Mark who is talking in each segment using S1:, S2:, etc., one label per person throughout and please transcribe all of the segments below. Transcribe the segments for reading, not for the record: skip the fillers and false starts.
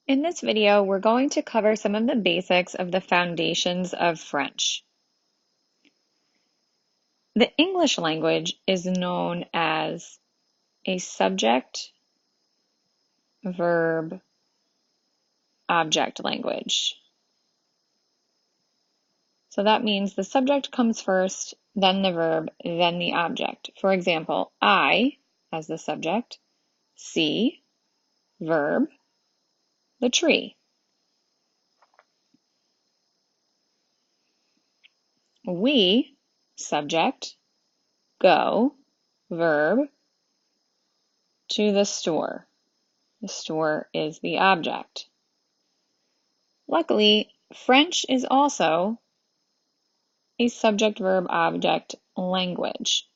S1: In this video, we're going to cover some of the basics of the foundations of French. The English language is known as a subject, verb, object language. So that means the subject comes first, then the verb, then the object. For example, I as the subject, see, verb, the tree. We, subject, go, verb, to the store. The store is the object. Luckily, French is also a subject-verb-object language.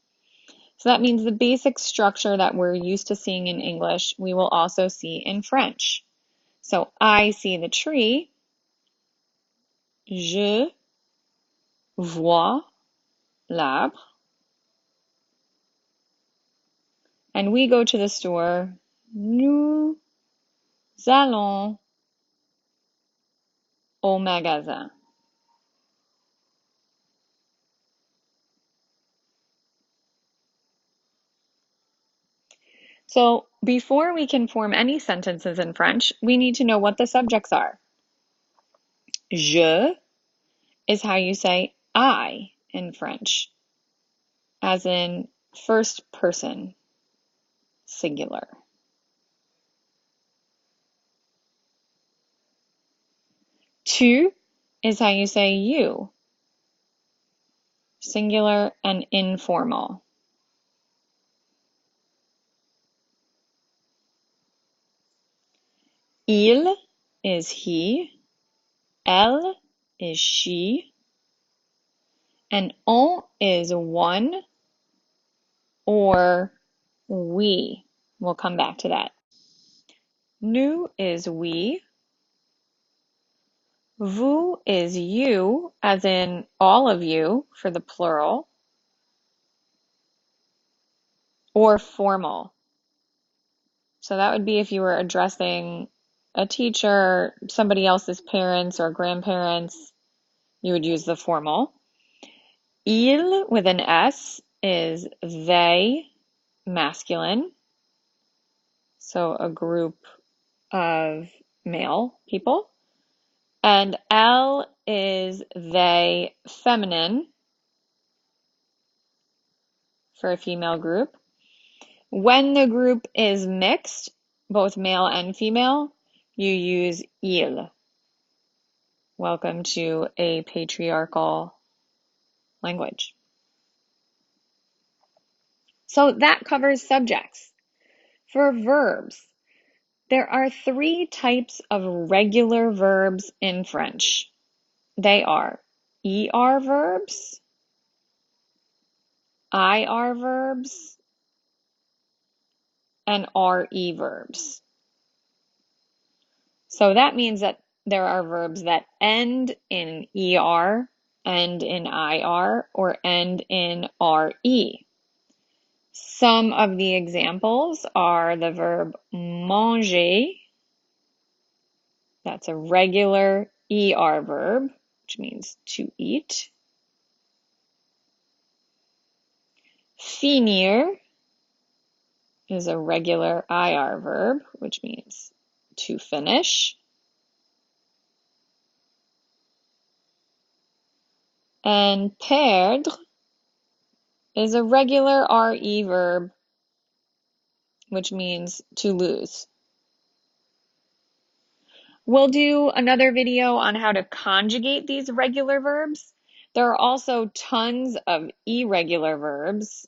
S1: So that means the basic structure that we're used to seeing in English, we will also see in French. So I see the tree. Je vois l'arbre. And we go to the store. Nous allons au magasin. So before we can form any sentences in French, we need to know what the subjects are. Je is how you say I in French, as in first person, singular. Tu is how you say you, singular and informal. Il is he, elle is she, and on is one or we. We'll come back to that. Nous is we. Vous is you, as in all of you for the plural, or formal. So that would be if you were addressing a teacher, somebody else's parents or grandparents, you would use the formal. Il with an S is they, masculine. So a group of male people. And elle is they, feminine, for a female group. When the group is mixed, both male and female, you use il. Welcome to a patriarchal language. So that covers subjects. For verbs, there are 3 types of regular verbs in French. They are ER verbs, IR verbs, and RE verbs. So that means that there are verbs that end in ER, end in IR, or end in RE. Some of the examples are the verb manger. That's a regular ER verb, which means to eat. Finir is a regular IR verb, which means to finish. And perdre is a regular RE verb, which means to lose. We'll do another video on how to conjugate these regular verbs. There are also tons of irregular verbs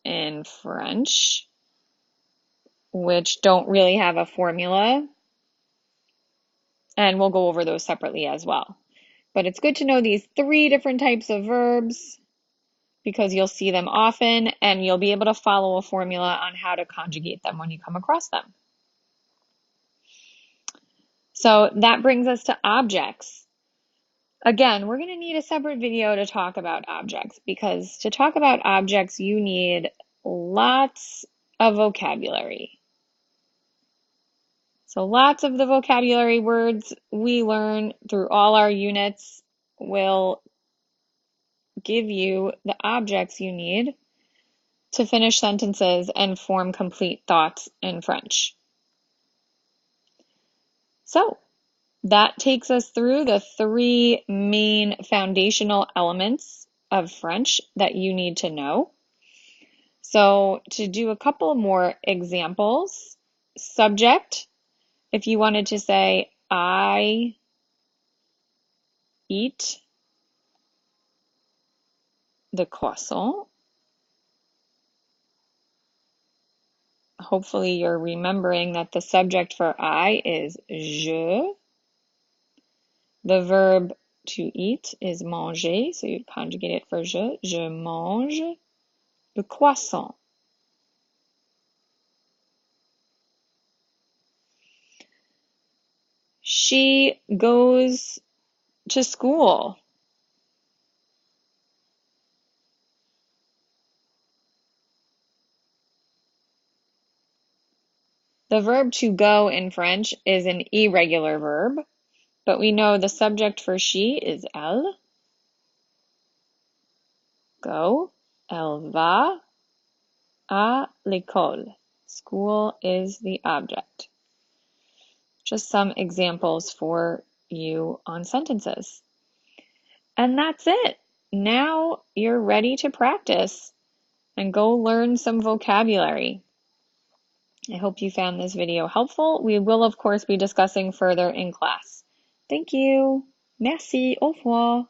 S1: in French, which don't really have a formula, and we'll go over those separately as well. But it's good to know these 3 different types of verbs because you'll see them often and you'll be able to follow a formula on how to conjugate them when you come across them. So that brings us to objects. Again, we're going to need a separate video to talk about objects because to talk about objects, you need lots of vocabulary. So lots of the vocabulary words we learn through all our units will give you the objects you need to finish sentences and form complete thoughts in French. So that takes us through the 3 main foundational elements of French that you need to know. So to do a couple more examples, subject, if you wanted to say, I eat the croissant. Hopefully you're remembering that the subject for I is je. The verb to eat is manger, so you'd conjugate it for je. Je mange le croissant. She goes to school. The verb to go in French is an irregular verb, but we know the subject for she is elle. Go. Elle va à l'école. School is the object. Just some examples for you on sentences. And that's it. Now you're ready to practice and go learn some vocabulary. I hope you found this video helpful. We will, of course, be discussing further in class. Thank you. Merci. Au revoir.